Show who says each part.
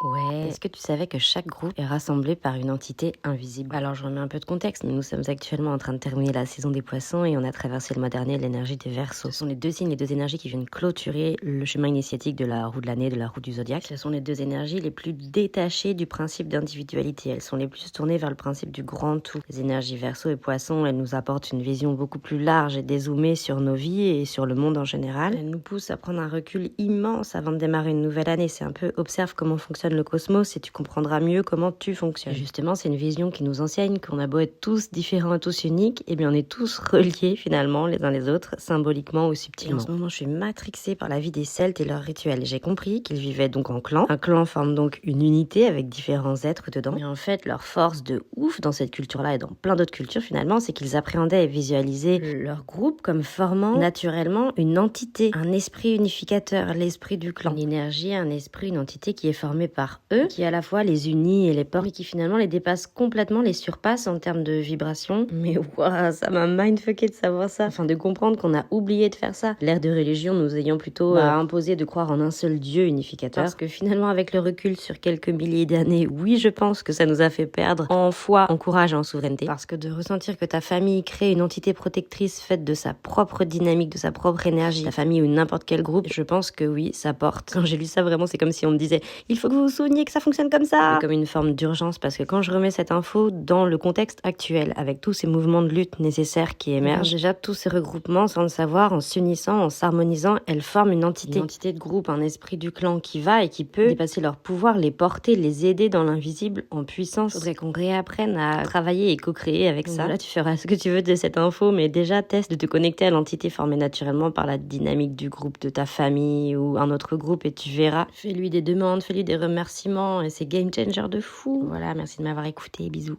Speaker 1: Ouais. Est-ce que tu savais que chaque groupe est rassemblé par une entité invisible? Alors, je remets un peu de contexte, mais nous sommes actuellement en train de terminer la saison des poissons et on a traversé le mois dernier l'énergie des Verseaux. Ce sont les deux signes, les deux énergies qui viennent clôturer le chemin initiatique de la roue de l'année, de la roue du zodiaque. Ce sont les deux énergies les plus détachées du principe d'individualité. Elles sont les plus tournées vers le principe du grand tout. Les énergies Verseaux et poissons, elles nous apportent une vision beaucoup plus large et dézoomée sur nos vies et sur le monde en général. Elles nous poussent à prendre un recul immense avant de démarrer une nouvelle année. C'est un peu observe comment fonctionne le cosmos et tu comprendras mieux comment tu fonctionnes. Et justement, c'est une vision qui nous enseigne qu'on a beau être tous différents et tous uniques, et bien on est tous reliés finalement les uns les autres, symboliquement ou subtilement. Et en ce moment, je suis matrixée par la vie des Celtes et leurs rituels. J'ai compris qu'ils vivaient donc en clan. Un clan forme donc une unité avec différents êtres dedans. Mais en fait, leur force de ouf dans cette culture-là et dans plein d'autres cultures finalement, c'est qu'ils appréhendaient et visualisaient leur groupe comme formant naturellement une entité, un esprit unificateur, l'esprit du clan. Une énergie, un esprit, une entité qui est formée par eux, qui à la fois les unit et les porte, mais qui finalement les dépasse complètement, les surpasse en termes de vibration. Mais waouh, ça m'a mindfucké de savoir ça. Enfin, de comprendre qu'on a oublié de faire ça. L'ère de religion nous ayant plutôt imposé de croire en un seul Dieu unificateur. Parce que finalement, avec le recul sur quelques milliers d'années, oui, je pense que ça nous a fait perdre en foi, en courage et en souveraineté. Parce que de ressentir que ta famille crée une entité protectrice faite de sa propre dynamique, de sa propre énergie, ta famille ou n'importe quel groupe, je pense que oui, ça porte. Quand j'ai lu ça, vraiment, c'est comme si on me disait il faut que vous vous souveniez que ça fonctionne comme ça. Mais comme une forme d'urgence, parce que quand je remets cette info dans le contexte actuel, avec tous ces mouvements de lutte nécessaires qui émergent, déjà tous ces regroupements, sans le savoir, en s'unissant, en s'harmonisant, elles forment une entité de groupe, un esprit du clan qui va et qui peut dépasser leur pouvoir, les porter, les aider dans l'invisible en puissance. Faudrait qu'on réapprenne à travailler et co-créer avec ça. Là, tu feras ce que tu veux de cette info, mais déjà teste de te connecter à l'entité formée naturellement par la dynamique du groupe, de ta famille ou un autre groupe, et tu verras. Fais-lui des demandes, fais-lui des remerciements, et c'est game changer de fou. Voilà, merci de m'avoir écouté, bisous.